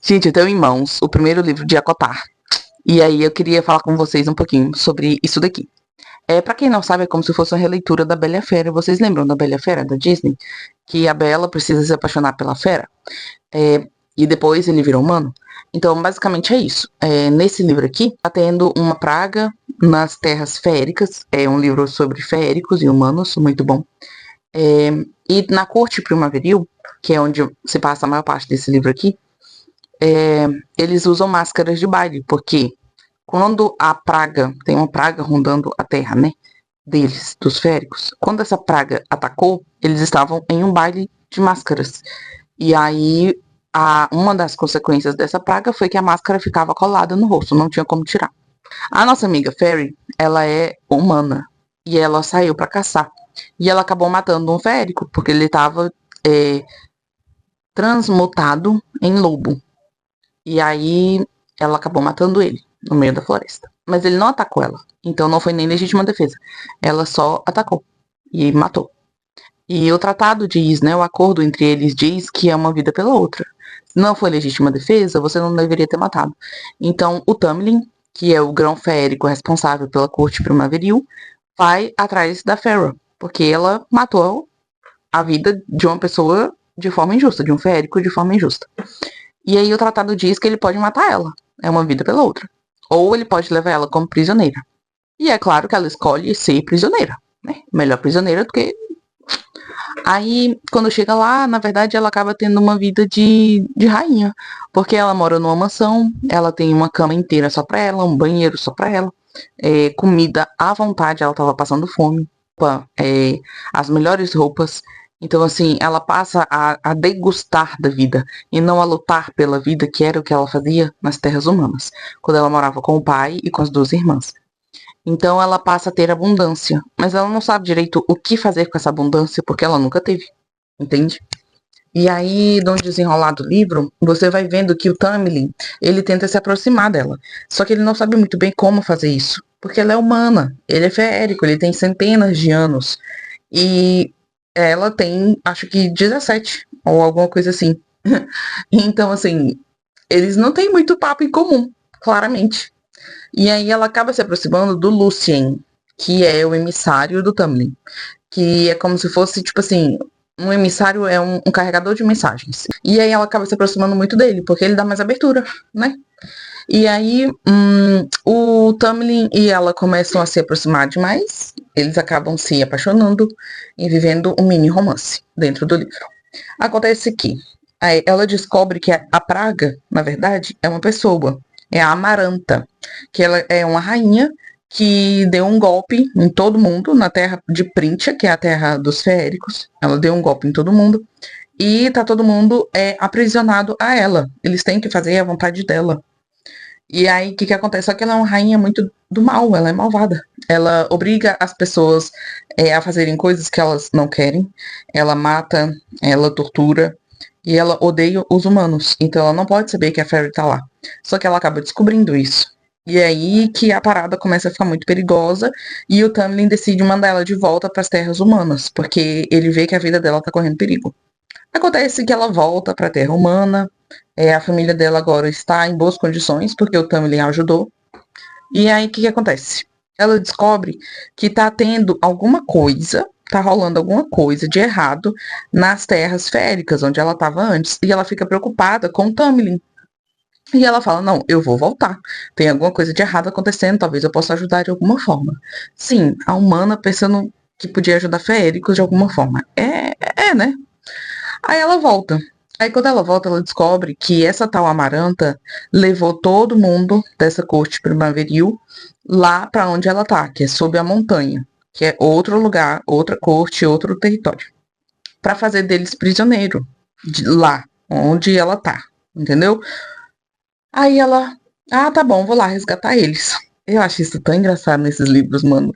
Gente, eu tenho em mãos o primeiro livro de Acotar. E aí eu queria falar com vocês um pouquinho sobre isso daqui. Pra quem não sabe, é como se fosse uma releitura da Bela e a Fera. Vocês lembram da Bela e a Fera, da Disney? Que a Bela precisa se apaixonar pela Fera. E depois ele vira humano. Então, basicamente é isso. Nesse livro aqui, tá tendo uma praga nas terras féricas. É um livro sobre féricos e humanos, muito bom. E na corte primaveril, que é onde se passa a maior parte desse livro aqui, eles usam máscaras de baile, porque quando a praga, tem uma praga rondando a terra, né, deles, dos féricos, quando essa praga atacou, eles estavam em um baile de máscaras. E aí, uma das consequências dessa praga foi que a máscara ficava colada no rosto, não tinha como tirar. A nossa amiga Fairy, ela é humana, e ela saiu para caçar. E ela acabou matando um férico, porque ele estava transmutado em lobo. E aí ela acabou matando ele no meio da floresta. Mas ele não atacou ela. Então não foi nem legítima defesa. Ela só atacou e matou. E o tratado diz, né, o acordo entre eles diz que é uma vida pela outra. Se não foi legítima defesa, você não deveria ter matado. Então o Tamlin, que é o grão férico responsável pela corte primaveril, vai atrás da Fera, porque ela matou a vida de uma pessoa de forma injusta, de um férico de forma injusta. E aí o tratado diz que ele pode matar ela. É uma vida pela outra. Ou ele pode levar ela como prisioneira. E é claro que ela escolhe ser prisioneira, né? Melhor prisioneira do que. Aí, quando chega lá, na verdade, ela acaba tendo uma vida de rainha. Porque ela mora numa mansão, ela tem uma cama inteira só pra ela, um banheiro só pra ela, comida à vontade, ela tava passando fome, as melhores roupas. Então, assim, ela passa a degustar da vida e não a lutar pela vida, que era o que ela fazia nas terras humanas, quando ela morava com o pai e com as duas irmãs. Então, ela passa a ter abundância, mas ela não sabe direito o que fazer com essa abundância, porque ela nunca teve, entende? E aí, no desenrolar do livro, você vai vendo que o Tamlin, ele tenta se aproximar dela. Só que ele não sabe muito bem como fazer isso, porque ela é humana, ele é feérico, ele tem centenas de anos. E ela tem, acho que 17, ou alguma coisa assim. Então, assim, eles não têm muito papo em comum, claramente. E aí ela acaba se aproximando do Lucien, que é o emissário do Tamlin. Que é como se fosse, tipo assim, um emissário é um carregador de mensagens. E aí ela acaba se aproximando muito dele, porque ele dá mais abertura, né? E aí o Tamlin e ela começam a se aproximar demais. Eles acabam se apaixonando e vivendo um mini romance dentro do livro. Acontece que ela descobre que a praga, na verdade, é uma pessoa. É a Amaranta, que ela é uma rainha que deu um golpe em todo mundo na terra de Printia, que é a terra dos feéricos. Ela deu um golpe em todo mundo e tá todo mundo aprisionado a ela. Eles têm que fazer a vontade dela. E aí, o que acontece? Só que ela é uma rainha muito do mal, ela é malvada. Ela obriga as pessoas a fazerem coisas que elas não querem. Ela mata, ela tortura e ela odeia os humanos. Então ela não pode saber que a Fairy tá lá. Só que ela acaba descobrindo isso. E é aí que a parada começa a ficar muito perigosa e o Tamlin decide mandar ela de volta para as terras humanas, porque ele vê que a vida dela tá correndo perigo. Acontece que ela volta para a Terra humana, a família dela agora está em boas condições, porque o Tamlin ajudou. E aí, o que acontece? Ela descobre que está tendo alguma coisa, está rolando alguma coisa de errado nas terras féricas, onde ela estava antes. E ela fica preocupada com o Tamlin. E ela fala, não, eu vou voltar. Tem alguma coisa de errado acontecendo, talvez eu possa ajudar de alguma forma. Sim, a humana pensando que podia ajudar féricos de alguma forma. Né? Aí ela volta. Aí quando ela volta, ela descobre que essa tal Amaranta levou todo mundo dessa corte primaveril lá para onde ela tá, que é sob a montanha, que é outro lugar, outra corte, outro território, para fazer deles prisioneiro de lá onde ela tá, entendeu? Aí ela, tá bom, vou lá resgatar eles. Eu acho isso tão engraçado nesses livros, mano.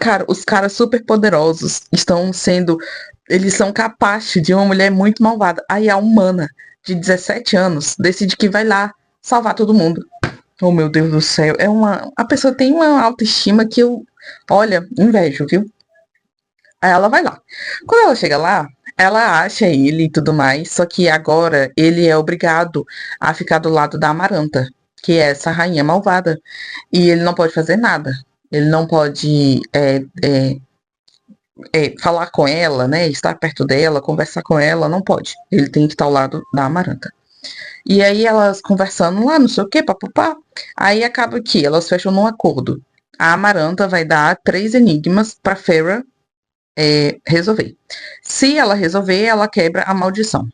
Cara, os caras super poderosos estão sendo. Eles são capazes de uma mulher muito malvada. Aí a humana, de 17 anos, decide que vai lá salvar todo mundo. Oh, meu Deus do céu. A pessoa tem uma autoestima que eu, olha, invejo, viu? Aí ela vai lá. Quando ela chega lá, ela acha ele e tudo mais, só que agora ele é obrigado a ficar do lado da Amaranta, que é essa rainha malvada. E ele não pode fazer nada. Ele não pode falar com ela, né? Estar perto dela, conversar com ela, não pode. Ele tem que estar ao lado da Amaranta. E aí elas conversando lá, não sei o que, papapá. Aí acaba que elas fecham num acordo. A Amaranta vai dar 3 enigmas pra Feyre resolver. Se ela resolver, ela quebra a maldição.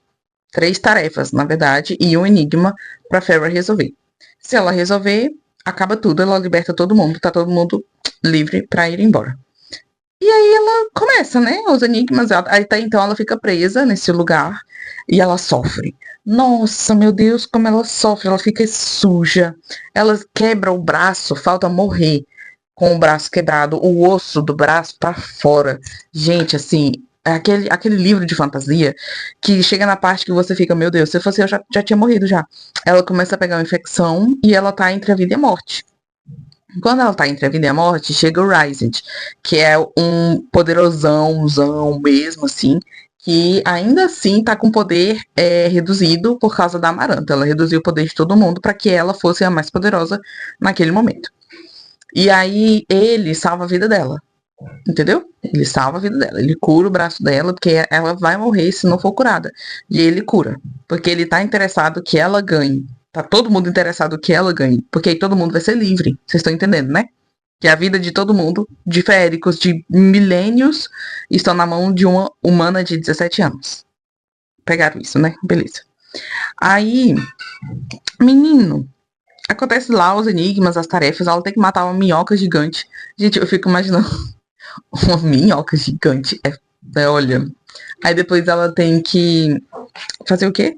3 tarefas, na verdade, e um enigma pra Feyre resolver. Se ela resolver, acaba tudo, ela liberta todo mundo, tá todo mundo livre pra ir embora. E aí ela começa, né? Os enigmas. Aí até então ela fica presa nesse lugar e ela sofre. Nossa, meu Deus, como ela sofre. Ela fica suja. Ela quebra o braço, falta morrer com o braço quebrado, o osso do braço pra fora. Gente, assim, é aquele livro de fantasia que chega na parte que você fica, meu Deus, se fosse eu já tinha morrido já. Ela começa a pegar uma infecção e ela tá entre a vida e a morte. Quando ela tá entre a vida e a morte, chega o Rysand, que é um poderosãozão mesmo, assim, que ainda assim tá com poder reduzido por causa da Amaranta. Ela reduziu o poder de todo mundo para que ela fosse a mais poderosa naquele momento. E aí ele salva a vida dela, entendeu? Ele salva a vida dela, ele cura o braço dela, porque ela vai morrer se não for curada. E ele cura, porque ele tá interessado que ela ganhe. Tá todo mundo interessado que ela ganhe, porque aí todo mundo vai ser livre. Vocês estão entendendo, né? Que a vida de todo mundo, de féricos, de milênios, estão na mão de uma humana de 17 anos. Pegaram isso, né? Beleza. Aí, menino, acontece lá os enigmas, as tarefas, ela tem que matar uma minhoca gigante. Gente, eu fico imaginando uma minhoca gigante. Olha. Aí depois ela tem que fazer o quê?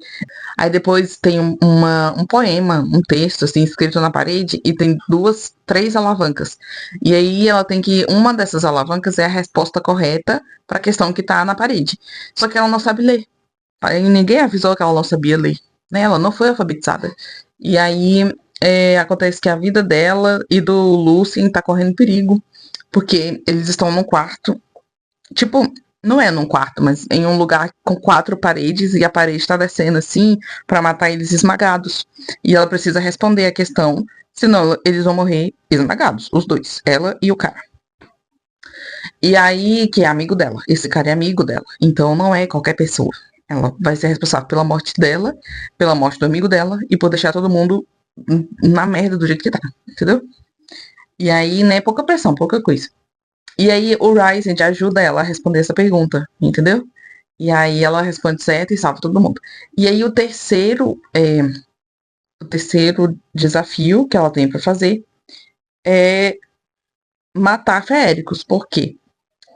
Aí depois tem um poema, um texto, assim, escrito na parede, e tem 3 alavancas. E aí ela tem que. Uma dessas alavancas é a resposta correta para a questão que tá na parede. Só que ela não sabe ler. Aí ninguém avisou que ela não sabia ler. Né? Ela não foi alfabetizada. E aí acontece que a vida dela e do Lucien tá correndo perigo. Porque eles estão num quarto. Tipo, não é num quarto, mas em um lugar com 4 paredes e a parede tá descendo assim pra matar eles esmagados. E ela precisa responder a questão, senão eles vão morrer esmagados, os dois, ela e o cara. E aí, que é amigo dela, esse cara é amigo dela, então não é qualquer pessoa. Ela vai ser responsável pela morte dela, pela morte do amigo dela e por deixar todo mundo na merda do jeito que tá, entendeu? E aí, né, pouca pressão, pouca coisa. E aí o Rysand ajuda ela a responder essa pergunta, entendeu? E aí ela responde certo e salva todo mundo. E aí o terceiro desafio que ela tem para fazer é matar feéricos. Por quê?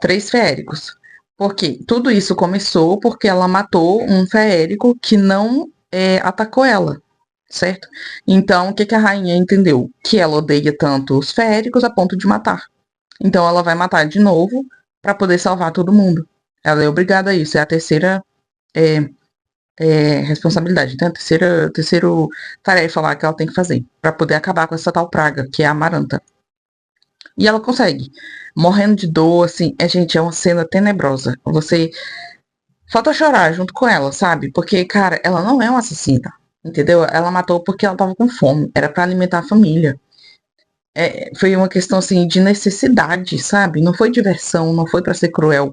3 feéricos. Porque tudo isso começou porque ela matou um feérico que não atacou ela, certo? Então, o que a rainha entendeu? Que ela odeia tanto os feéricos a ponto de matar. Então ela vai matar de novo para poder salvar todo mundo. Ela é obrigada a isso. É a terceira responsabilidade. Então, terceira tarefa lá que ela tem que fazer para poder acabar com essa tal praga, que é a Amaranta. E ela consegue. Morrendo de dor, assim, gente, é uma cena tenebrosa. Você falta chorar junto com ela, sabe? Porque, cara, ela não é uma assassina, entendeu? Ela matou porque ela tava com fome. Era para alimentar a família. Foi uma questão, assim, de necessidade, sabe? Não foi diversão, não foi para ser cruel.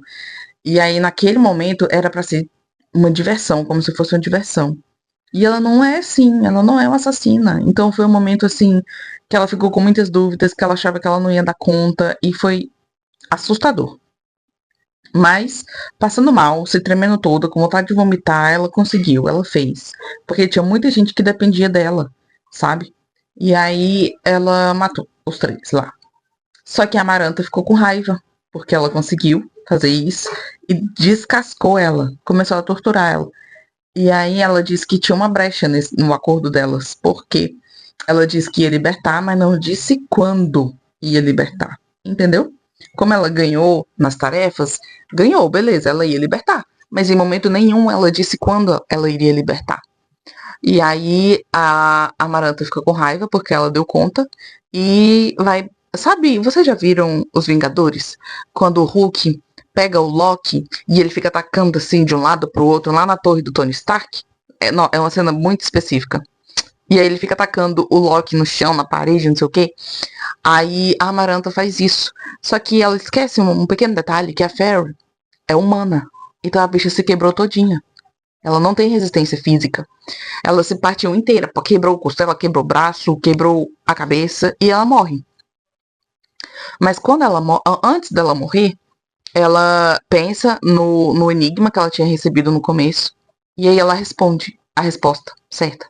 E aí, naquele momento, era para ser uma diversão, como se fosse uma diversão. E ela não é assim, ela não é uma assassina. Então foi um momento assim que ela ficou com muitas dúvidas, que ela achava que ela não ia dar conta e foi assustador. Mas, passando mal, se tremendo toda, com vontade de vomitar, ela conseguiu, ela fez. Porque tinha muita gente que dependia dela, sabe? E aí ela matou os 3 lá. Só que a Amaranta ficou com raiva, porque ela conseguiu fazer isso e descascou ela, começou a torturar ela. E aí ela disse que tinha uma brecha no acordo delas, porque ela disse que ia libertar, mas não disse quando ia libertar, entendeu? Como ela ganhou nas tarefas, ganhou, beleza, ela ia libertar. Mas em momento nenhum ela disse quando ela iria libertar. E aí a Amaranta fica com raiva porque ela deu conta e vai. Sabe, vocês já viram Os Vingadores? Quando o Hulk pega o Loki e ele fica atacando assim de um lado pro outro, lá na torre do Tony Stark. Não, é uma cena muito específica. E aí ele fica atacando o Loki no chão, na parede, não sei o quê. Aí a Amaranta faz isso. Só que ela esquece um pequeno detalhe, que a Fairy é humana. Então a bicha se quebrou todinha. Ela não tem resistência física. Ela se partiu inteira. Quebrou o costela, quebrou o braço, quebrou a cabeça e ela morre. Mas quando ela antes dela morrer, ela pensa no enigma que ela tinha recebido no começo. E aí ela responde a resposta certa.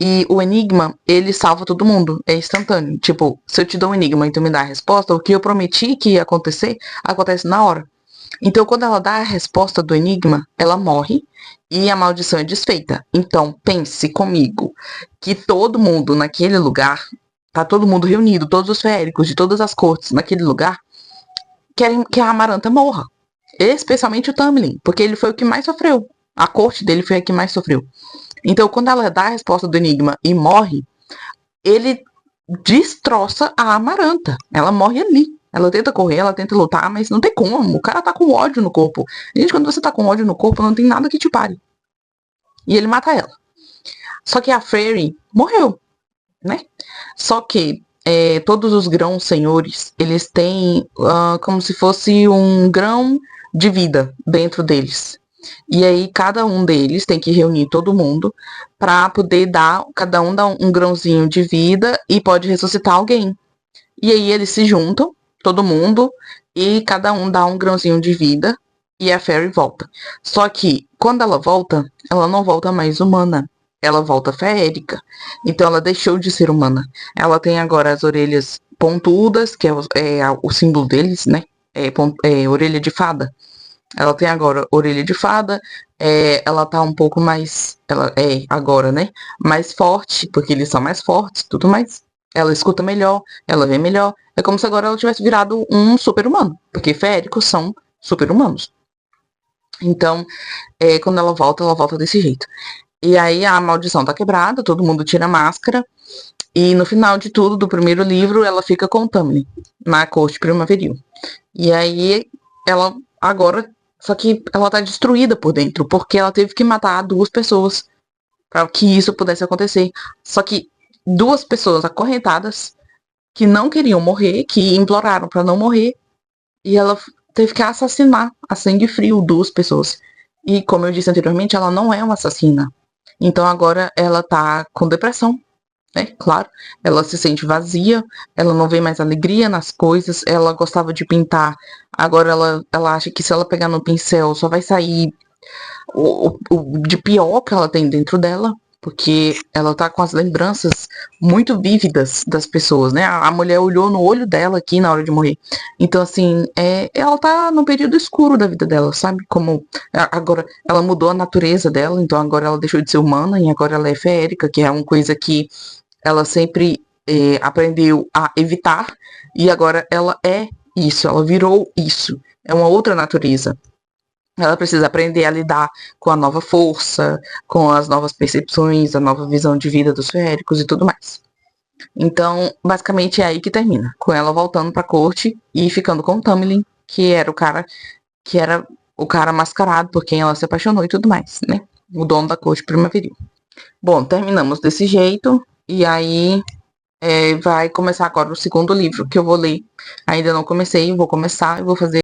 E o enigma, ele salva todo mundo. É instantâneo. Tipo, se eu te dou um enigma e tu me dá a resposta, o que eu prometi que ia acontecer, acontece na hora. Então, quando ela dá a resposta do enigma, ela morre e a maldição é desfeita. Então, pense comigo que todo mundo naquele lugar, tá todo mundo reunido, todos os féricos de todas as cortes naquele lugar, querem que a Amaranta morra. Especialmente o Tamlin, porque ele foi o que mais sofreu. A corte dele foi a que mais sofreu. Então, quando ela dá a resposta do enigma e morre, ele destroça a Amaranta. Ela morre ali. Ela tenta correr, ela tenta lutar, mas não tem como. O cara tá com ódio no corpo. Gente, quando você tá com ódio no corpo, não tem nada que te pare. E ele mata ela. Só que a Fairy morreu, né? Só que todos os grãos senhores, eles têm como se fosse um grão de vida dentro deles. E aí cada um deles tem que reunir todo mundo para poder dar, cada um dá um grãozinho de vida e pode ressuscitar alguém. E aí eles se juntam, todo mundo, e cada um dá um grãozinho de vida e a Fairy volta. Só que quando ela volta, ela não volta mais humana. Ela volta feérica. Então ela deixou de ser humana. Ela tem agora as orelhas pontudas, que é o símbolo deles, né? Orelha de fada. Ela tem agora orelha de fada. Ela tá um pouco mais. Ela é agora, né? Mais forte, porque eles são mais fortes, tudo mais. Ela escuta melhor, ela vê melhor. É como se agora ela tivesse virado um super-humano. Porque feéricos são super-humanos. Então, quando ela volta desse jeito. E aí a maldição tá quebrada, todo mundo tira a máscara. E no final de tudo, do primeiro livro, ela fica com o Tamlin, na corte primaveril. E aí ela agora. Só que ela tá destruída por dentro, porque ela teve que matar 2 pessoas para que isso pudesse acontecer. Só que 2 pessoas acorrentadas que não queriam morrer, que imploraram para não morrer, e ela teve que assassinar a sangue frio 2 pessoas. E como eu disse anteriormente, ela não é uma assassina. Então agora ela tá com depressão, né? Claro, ela se sente vazia, ela não vê mais alegria nas coisas, ela gostava de pintar, agora ela acha que se ela pegar no pincel só vai sair o de pior que ela tem dentro dela, porque ela tá com as lembranças muito vívidas das pessoas, né? A mulher olhou no olho dela aqui na hora de morrer. Então, assim, ela tá no período escuro da vida dela, sabe? Como agora ela mudou a natureza dela, então agora ela deixou de ser humana e agora ela é feérica, que é uma coisa que ela sempre aprendeu a evitar, e agora ela é isso, ela virou isso. É uma outra natureza. Ela precisa aprender a lidar com a nova força, com as novas percepções, a nova visão de vida dos feéricos e tudo mais. Então, basicamente é aí que termina, com ela voltando pra corte e ficando com o Tamlin, que era o cara mascarado por quem ela se apaixonou e tudo mais, né? O dono da corte primaveril. Bom, terminamos desse jeito, e aí vai começar agora o segundo livro que eu vou ler. Ainda não comecei, vou começar e vou fazer